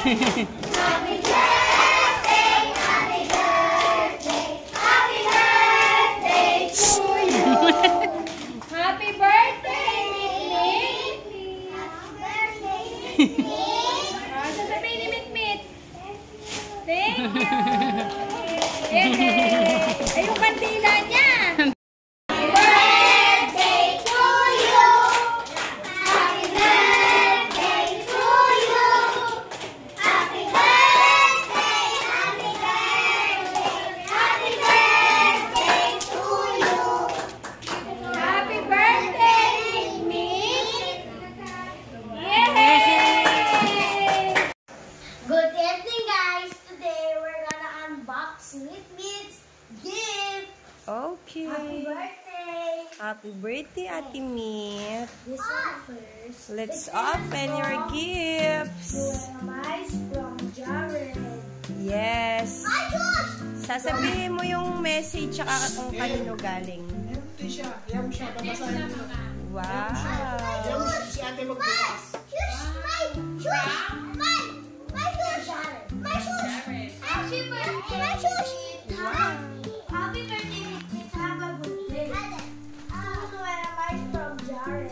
Happy birthday, happy birthday, happy birthday to you. Happy birthday, Mit-Mit. Happy birthday, Mit-Mit. Sasabihin ni Mit-Mit. Thank you. Ay, yung kandila niya. Okay. Happy birthday! Happy birthday, Ate Mit. This one first. Let's open your gifts. Mice from Jared. Yes. Sasabihin mo yung message tsaka kung kanino galing. Ito siya. Ayaw mo siya. Babasahin mo. Wow. Ayaw mo siya. Si ate magbukas. Happy birthday, Mit-Mit. Have a good day. Mice from Jared.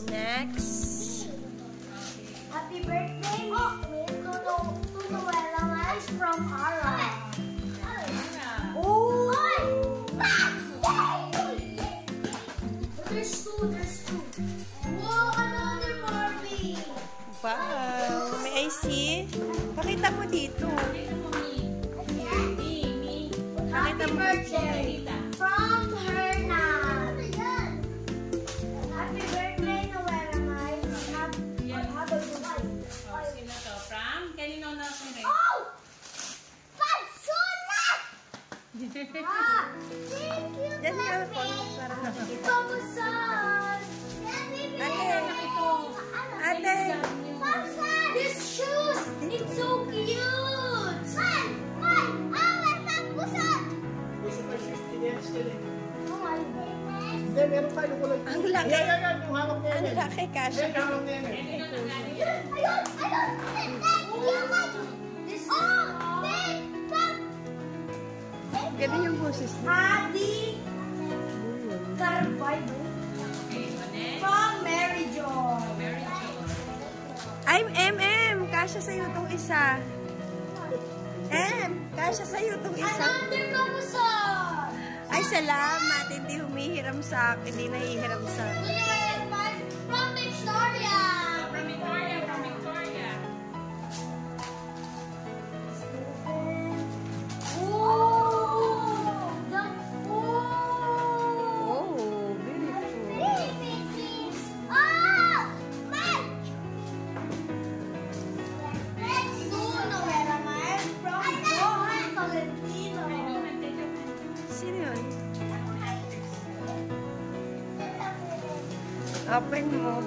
Next. Happy birthday, Mit-Mit. To Noella Mice from Ara. Oh! There's two. Whoa, another Barbie. Wow. May I see? Pakita mo dito. Happy birthday from Hernan. Happy birthday, Noella Mice. Have a good day. Sino to? From? Kanino na akong rin? Oh! Pansulat! Thank you, Diyan nga Mami. para nakikita. Pamusan. Ate. This shoes, it's so cute. Isa pa 16 years ka din. Oh my goodness. Hindi, meron tayo kulay. Ang laki. Yan. Yung hawak niya. Ang laki, Kasha. Yan, hawak niya. Ayun. This is Ganun yung boses niya. Adi Carballo from Mary Jo. I'm MM. Kasha sa'yo itong isa. Kasha sa'yo itong isa. Another kamusan. Ay, salamat. Hindi humihiram sa akin. Hindi nahihiram sa akin. From Victoria. From Victoria. Oh, beautiful. Sino yun? Open mo.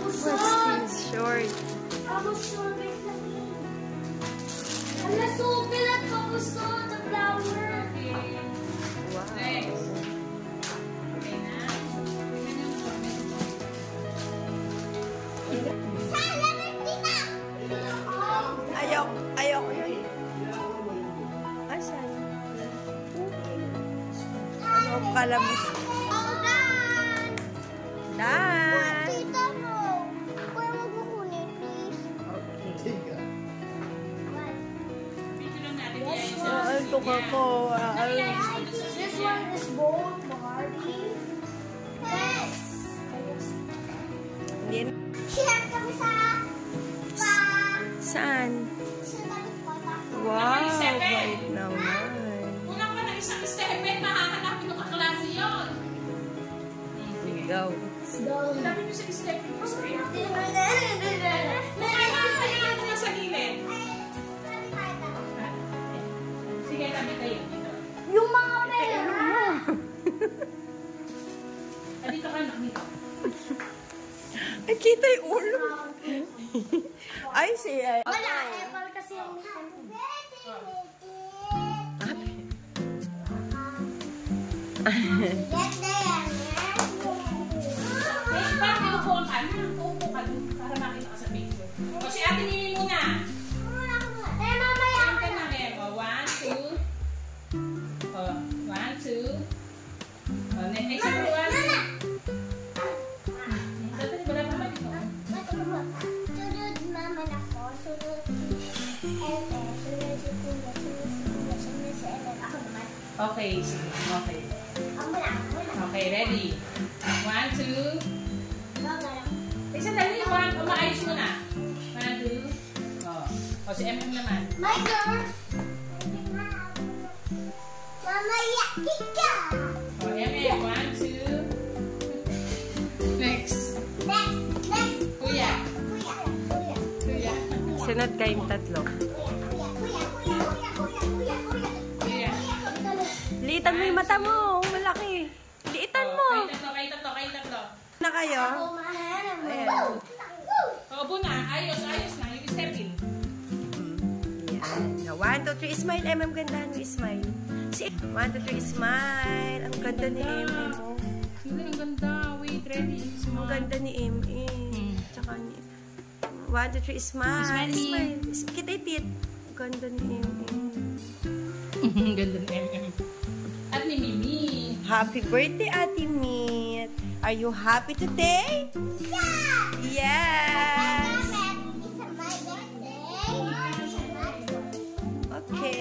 What's this short? Wow. Next. Okay na. Ayoko yun. Asan? Ano kalabos? Dan! Okay. Video lang natin yan. Alto ka ko. This one is bold Barbie. Yes. Hindi. Share kami sa Saan? Wow, bait naman. Kulang ka ng isang stepin, mahahanapin ng kaklase yun. Go. Sabi nyo sa stepin mo, Kailangan mo na sa gilid. Sige, tabi kayo dito. Yung mga pera. Dito ka lang, dito. Nakita yung ulo. Ay, siya. Wala, apple kasi yung Eh, parang upo ka na. Upo ka dun para makita ka sa picture. O si Ate Mimi muna. Ayan ka na, Mem. O, 1, 2. O, 1, 2. O, next ako, 1. Dati, wala pa dito. Sunod naman ako. Sunod si Eme. Sunod si Kuya. Sunod si Eme. Ako naman. Okay, sige. Okay. Ako muna. Okay, ready? 1, 2. Isa dali, 1. Umaayos mo na. 1, 2. O, si MM naman. My girl. Mama, yakin ka. O, MM, 1, 2. Next. Next. Kuya. Kuya. Kuya. Sunod kayong tatlo. Kuya. Liitan mo yung mata mo. Malaki. Liitan mo. Kayo tatlo. Na kayo? Ayan. Opo na. Ayos na. Yung step in. Yan. 1, 2, 3, smile. MM, ganda mo, smile. 1, 2, 3, smile. Ang ganda ni MM. Oh. Hindi, ang ganda. Wait, ready. Ang ganda ni MM. Tsaka ni... 1, 2, 3, smile. Smile. Smile. Kita itit. Ang ganda ni MM. Ang ganda ng MM. At ni Mimi. Happy birthday, Ate Meet. Are you happy today? Yes. Okay.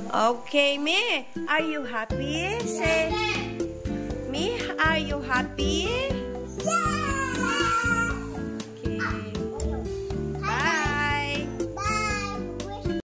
Okay, Me. Are you happy? Say, Me, are you happy? Yeah!